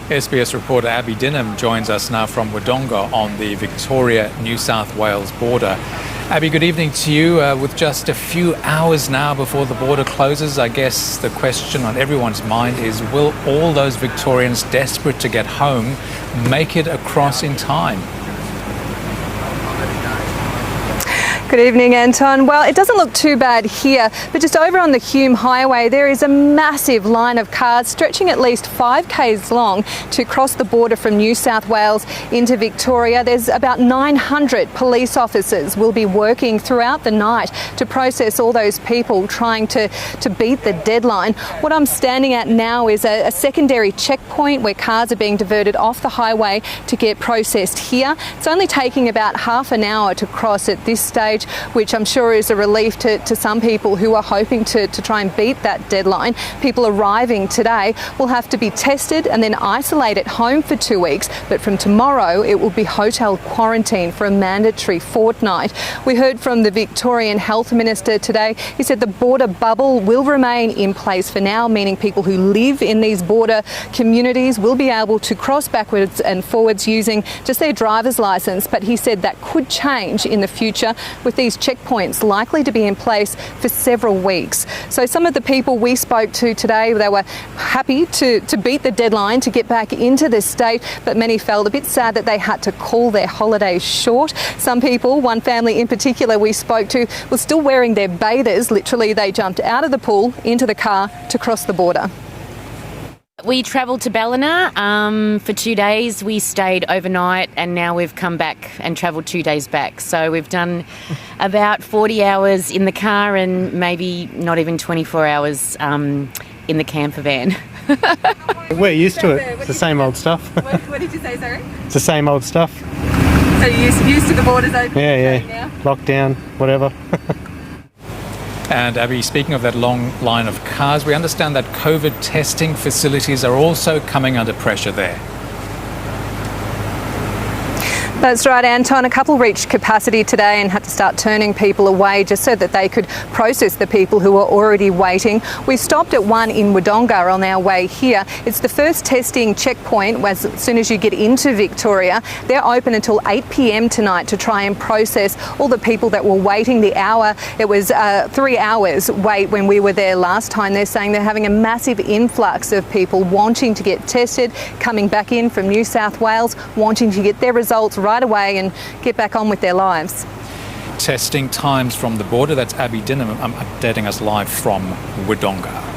SBS reporter Abby Dinham joins us now from Wodonga on the Victoria-New South Wales border. Abby, good evening to you. With just a few hours now before the border closes, I guess the question on everyone's mind is, will all those Victorians desperate to get home make it across in time? Good evening, Anton. Well, it doesn't look too bad here, but just over on the Hume Highway, there is a massive line of cars stretching at least 5 k's long to cross the border from New South Wales into Victoria. There's about 900 police officers will be working throughout the night to process all those people trying to beat the deadline. What I'm standing at now is a secondary checkpoint where cars are being diverted off the highway to get processed here. It's only taking about half an hour to cross at this stage, which I'm sure is a relief to some people who are hoping to try and beat that deadline. People arriving today will have to be tested and then isolate at home for 2 weeks, but from tomorrow it will be hotel quarantine for a mandatory fortnight. We heard from the Victorian Health Minister today. He said the border bubble will remain in place for now, meaning people who live in these border communities will be able to cross backwards and forwards using just their driver's licence, but he said that could change in the future, with these checkpoints likely to be in place for several weeks. So some of the people we spoke to today, they were happy to beat the deadline to get back into the state, but many felt a bit sad that they had to call their holidays short. Some people, one family in particular we spoke to, were still wearing their bathers. Literally, they jumped out of the pool into the car to cross the border. We travelled to Ballina for 2 days. We stayed overnight and now we've come back and travelled 2 days back. So we've done about 40 hours in the car and maybe not even 24 hours in the camper van. We're used to it. It's the same old stuff. What did you say, sorry? It's the same old stuff. So you're used to the borders open? Yeah. Lockdown, whatever. And Abby, speaking of that long line of cars, we understand that COVID testing facilities are also coming under pressure there. That's right, Anton. A couple reached capacity today and had to start turning people away just so that they could process the people who were already waiting. We stopped at one in Wodonga on our way here. It's the first testing checkpoint as soon as you get into Victoria. They're open until 8 p.m. tonight to try and process all the people that were waiting the hour. It was 3 hours wait when we were there last time. They're saying they're having a massive influx of people wanting to get tested, coming back in from New South Wales, wanting to get their results right away and get back on with their lives. Testing times from the border. That's Abby Dinham updating us live from Wodonga.